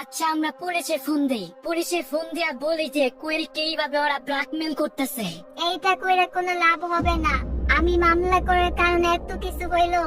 আচ্ছা আমরা পুলিশে ফোন দেই, পুলিশে ফোন দিয়া বলি যে কোয়েলকে এইভাবে ওরা ব্ল্যাকমেল করতেছে। এইটা কইরা কোনো লাভ হবে না। আমি মামলা করার কারণে এত কিছু হইলো,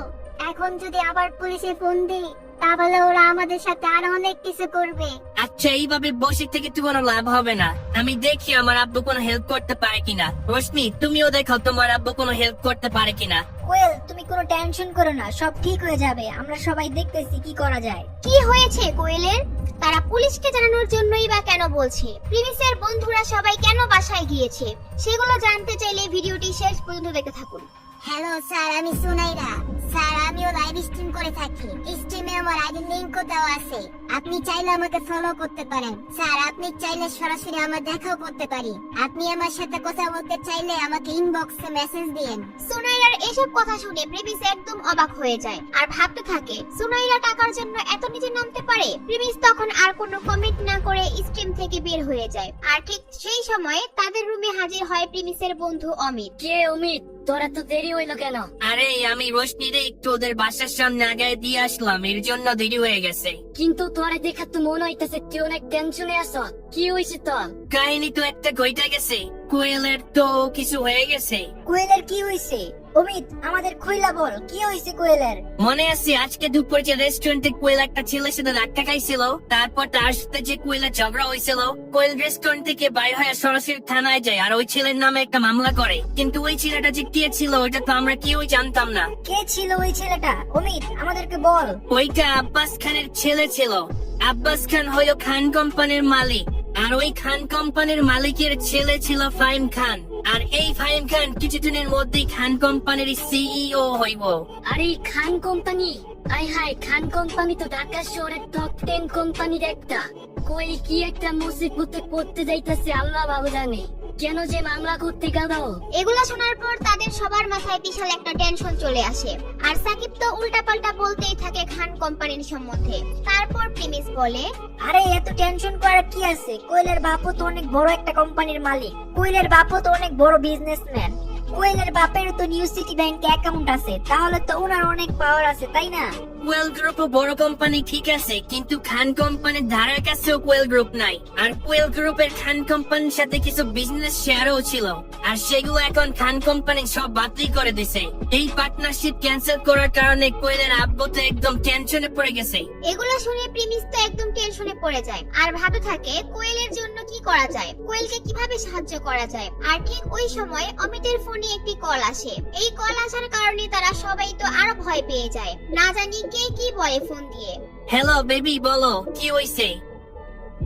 এখন যদি আবার পুলিশে ফোন দিই তাহলে ওরা আমাদের সাথে আরো অনেক কিছু করবে। আচ্ছা এইভাবে বসে থেকে তো কোনো লাভ হবে না, আমি দেখি আমার আব্বু কোনো হেল্প করতে পারে কিনা। রশ্মি তুমিও দেখো তোমার আব্বু কোনো হেল্প করতে পারে কিনা। কোয়েল তুমি কোনো টেনশন করো না, সব ঠিক হয়ে যাবে, আমরা সবাই দেখতেছি কি করা যায়। কি হয়েছে কোয়েলের? তারা পুলিশকে জানানোর জন্যই বা কেন বলছে? প্রিমিসের বন্ধুরা সবাই কেন বাসায় গিয়েছে সেগুলো জানতে চাইলে ভিডিওটি শেষ পর্যন্ত দেখতে থাকুন। হ্যালো স্যার, আমি সুনাইরা। স্যার আমিও লাইভ স্ট্রিম করে থাকি, স্ট্রিমে আমার আইডি লিংকও দেওয়া আছে, আপনি চাইলে আমাকে ফলো করতে পারেন। স্যার আপনি চাইলে সরাসরি আমার দেখাও করতে পারি, আপনি আমার সাথে কথা বলতে চাইলে আমাকে ইনবক্সে মেসেজ দিন। সুনাইরার এসব কথা শুনে প্রিমিস একদম অবাক হয়ে যায় আর ভাবতে থাকে সুনাইরা টাকার জন্য এত নিচে নামতে পারে। প্রিমিস তখন আর কোনো কমেন্ট না করে স্ট্রিম থেকে বের হয়ে যায়। আর ঠিক সেই সময়ে তাদের রুমে হাজির হয় প্রিমিসের বন্ধু অমিত। কে অমিত, তোরা তো দেরি হইলো কেন? আরে আমি রশ্মিরে একটু ওদের বাসার সামনে আগে দিয়ে আসলাম, এর জন্য দেরি হয়ে গেছে। কিন্তু তোরা দেখা তো মনে হইতেছে তুই অনেক টেনশনে আছো, কি হয়েছে তোর? কাহিনী তো একটা ঘটে গেছে, কোয়েলের তো কিছু হয়ে গেছে। কোয়েলের কি হয়েছে? অমিত আমাদের খুইলা বল, কি হয়েছে কোয়েলের? মনে আছে আজকে দুপুরে যে রেস্টুরেন্টে কোয়েল একটা ছেলের সাথে ধাক্কা খাইছিল, তারপর তার সাথে যে কোয়েলের ঝগড়া হয়েছিল, কোয়েল রেস্টুরেন্ট থেকে বাইরে হয়ে সরাসরি থানায় যায় আর ওই ছেলের নামে একটা মামলা করে। কিন্তু ওই ছেলেটা যে কে ছিল ওইটা তো আমরা কেউই জানতাম না। কে ছিল ওই ছেলেটা? অমিত আমাদেরকে বল। ওইটা আব্বাস খানের ছেলে ছিল। আব্বাস খান হলো খান কোম্পানির মালিক, আর ওই খান কোম্পানির মালিকের ছেলে ছিল ফাহিম খান। আর এই ফাহিম খান কিছুদিনের মধ্যেই খান কোম্পানির সিইও হইব। আর এই খান কোম্পানি, আই হাই, খান কোম্পানি তো ঢাকা শহরের টপ 10 কোম্পানির একটা। কই কি একটা মুসিবতে পড়তে যাইতেছে আল্লাহ বাবু জানে, কেন যে মামলা করতে গেল। এগুলা শোনার পর তাদের সবার মাথায় বিশাল একটা টেনশন চলে আসে আর সাকিব তো উল্টাপাল্টা বলতেই থাকে খান কোম্পানির সম্বন্ধে। তারপর প্রিমিস বলে, আরে এত টেনশন করার কি আছে, কোয়েলের বাপও তো অনেক বড় একটা কোম্পানির মালিক, কোয়েলের বাপও তো অনেক বড় বিজনেসম্যান, কোয়েলের বাপের তো নিউ সিটি ব্যাংকে অ্যাকাউন্ট আছে, তাহলে তো ওনার অনেক পাওয়ার আছে, তাই না? কোয়েল গ্রুপ বড় কোম্পানি ঠিক আছে, কিন্তু খান কোম্পানির ধারের কাছেও কোয়েল গ্রুপ নাই। আর কোয়েল গ্রুপের খান কোম্পানির সাথে কিছু বিজনেস শেয়ারও ছিল, আর সেগুলো এখন খান কোম্পানি সব বাতিল করে দিছে। এই পার্টনারশিপ ক্যান্সেল করার কারণে কোয়েলের আব্বু তো একদম টেনশনে পড়ে গেছে। এগুলা শুনে প্রিমিস তো একদম টেনশনে পড়ে যায় আর ভাবতে থাকে কোয়েলের জন্য কি করা যায়, কোয়েলকে কিভাবে সাহায্য করা যায়। আর ঠিক ওই সময় অমিতের ফোনে একটি কল আসে। এই কল আসার কারণে তারা সবাই তো আরো ভয় পেয়ে যায়, না জানি কে কি বলে ফোন দিয়ে। হ্যালো বেবি, বলো কি হইছে?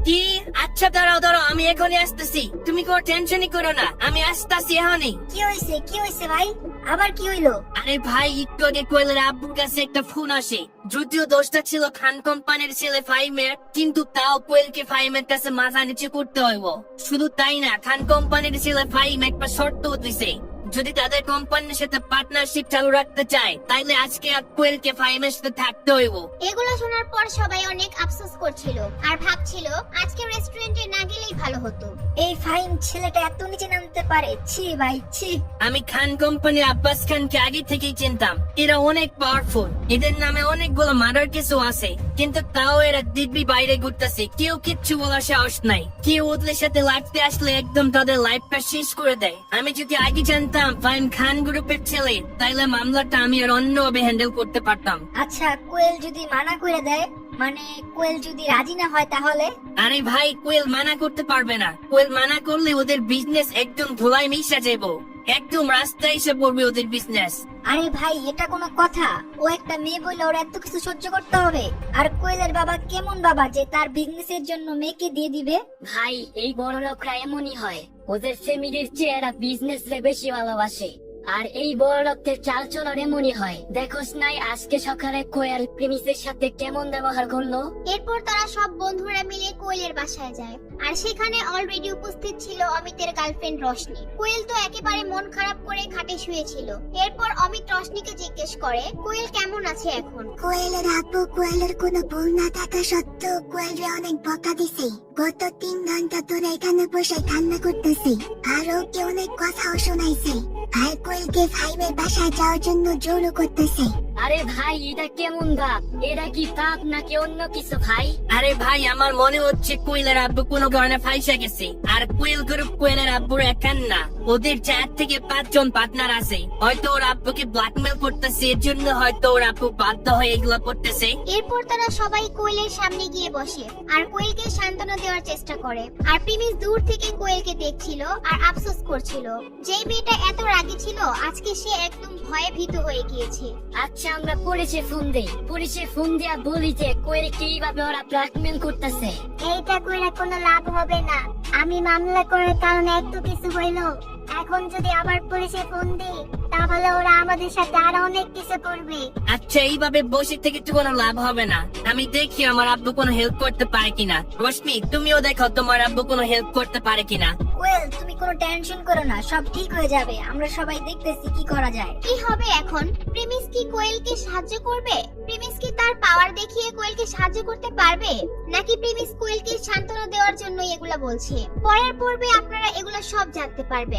কি? আচ্ছা দাঁড়াও দাঁড়াও, আমি এখনই আসতেছি, তুমি কোনো টেনশনই করো না, আমি আসতেছি এখনই। কি হয়েছে, কি হয়েছে ভাই, আবার কি হইলো? আরে ভাই একটু আগে কোয়েলের আব্বুর কাছে একটা ফোন আসে, যদিও দোষটা ছিল খান কোম্পানির ছেলে ফাহিমের, কিন্তু তাও কোয়েলকে ফাহিমের কাছে মাথা নিচু করতে হইব। শুধু তাই না, খান কোম্পানির ছেলে ফাহিম একটা শর্ত দিছে, যদি তাদের কোম্পানির সাথে পার্টনারশিপ চালু রাখতে চায় তাইলে আজকে আর কোয়েলকে ফাহিমের সাথে থাকতে হইব। এগুলো শোনার পর সবাই অনেক আফসোস করছিল আর ভাবছিল আজকে রেস্টুরেন্টে না গেলেই ভালো হতো। এই ফাইন ছেলেটা এত নিচে নামতে পারে, ছি ভাই ছি। আমি খান কোম্পানির আব্বাস খানকে আগে থেকেই চিনতাম, এরা অনেক পাওয়ারফুল, এদের নামে অনেকগুলো মার্ডার কেসও আছে, কিন্তু তাও এরা দিব্যি বাইরে ঘুরতেছে, কেউ কিচ্ছু বলার সাহস নাই। কেউ ওদের সাথে লাগতে আসলে একদম তাদের লাইফটা শেষ করে দেয়। আমি যদি আগে জানতাম ফাহিম খান গ্রুপের ছেলে, তাইলে মামলাটা আমি আর অন্যভাবে হ্যান্ডেল করতে পারতাম। আচ্ছা কোয়েল যদি মানা করে দেয়, মানে কোয়েল যদি রাজি না হয় তাহলে? আরে ভাই কোয়েল মানা করতে পারবে না, কোয়েল মানা করলে ওদের বিজনেস একদম ধুলায় মিশা যাবো, একদম রাস্তায় এসে পড়বে ওদের বিজনেস। আরে ভাই এটা কোনো কথা? ও একটা মেয়ে বলে ওর এত কিছু সহ্য করতে হবে? আর কোয়েলের বাবা কেমন বাবা যে তার বিজনেসের জন্য মেয়েকে দিয়ে দিবে? ভাই এই বড় লোকরা এমনই হয়, ওদের ফ্যামিলির চেয়ে এরা বিজনেস রে বেশি ভালোবাসে। আর এই বড় লোকদের চাল চলন এমনই হয়, দেখোস নাই আজকে সকালে কোয়েল প্রিমিসের সাথে কেমন ব্যবহার করলো। এরপর তারা সব বন্ধুরা মিলে কোয়েলের বাসায় যায় আর সেখানে অলরেডি উপস্থিত ছিল অমিতের গার্লফ্রেন্ড রশনি। কোয়েল তো একেবারে মন খারাপ করে খাটে শুয়েছিল। এরপর অমিত রশনিকে জিজ্ঞেস করে কোয়েল কেমন আছে এখন। কোয়েলের আব্বু কোয়েলের কোনো ভুল না থাকা সত্ত্বেও কোয়েলরে অনেক বকা দিছে। গত 3 ঘন্টা ধরে এখানে বসে কান্না করতেছি আর ওকে অনেক কথাও শোনাইছে। আর কোয়েলকে ফাইমের বাসায় যাওয়ার জন্য জোরও করতেছে। আরে ভাই এটা কেমন ভাব? এটা কি পাপ নাকি অন্য কিছু ভাই? আরে ভাই, আমার মনে হচ্ছে কোয়েলের আব্বু কোনো কারণে ফাইসা গেছে। আর কোয়েল গ্রুপ কোয়েলের আব্বুর একান না, ওদের 4 থেকে 5 জন পার্টনার আছে। হয়তো ওর আব্বুকে ব্ল্যাকমেল করতেছে, এর জন্য হয়তো ওর আব্বু বাধ্য হয়ে এগুলো করতেছে। এরপর তারা সবাই কোয়েলের সামনে গিয়ে বসে আর কোয়েলকে সান্ত্বনা দেওয়ার চেষ্টা করে। আর প্রিমিস দূর থেকে কোয়েলকে দেখছিল আর আফসোস করছিল। যেই মেয়েটা এত রাগী ছিল আজকে সে একদম ভয়ে ভীত হয়ে গিয়েছে। আচ্ছা, আমরা পুলিশে ফোন দেই। পুলিশে ফোন দিয়া বলি যে কোয়েলকে এইভাবে ওরা ব্ল্যাকমেল করতেছে। এইটা কইরা কোনো লাভ হবে না। আমি মামলা করার কারণে এত কিছু হইলো, এখন যদি আবার পুলিশে ফোন দিই তাহলে ওরা আমাদের সাথে আরো অনেক কিছু করবে। আচ্ছা, এইভাবে বসে থেকে তো কোনো লাভ হবে না। আমি দেখি আমার আব্বু কোনো হেল্প করতে পারে কিনা। রশ্মি, তুমিও দেখো তোমার আব্বু কোনো হেল্প করতে পারে কিনা। কোয়েল, তুমি কোনো টেনশন করো না, সব ঠিক হয়ে যাবে। আমরা সবাই দেখতেছি কি করা যায়। কি হবে এখন? প্রিমিস কি কোয়েলকে সাহায্য করবে? প্রিমিস কি তার পাওয়ার দেখিয়ে কোয়েলকে সাহায্য করতে পারবে, নাকি প্রিমিস কোয়েলকে সান্ত্বনা দেওয়ার জন্য এগুলা বলছে? পরের পর্বে আপনারা এগুলা সব জানতে পারবেন।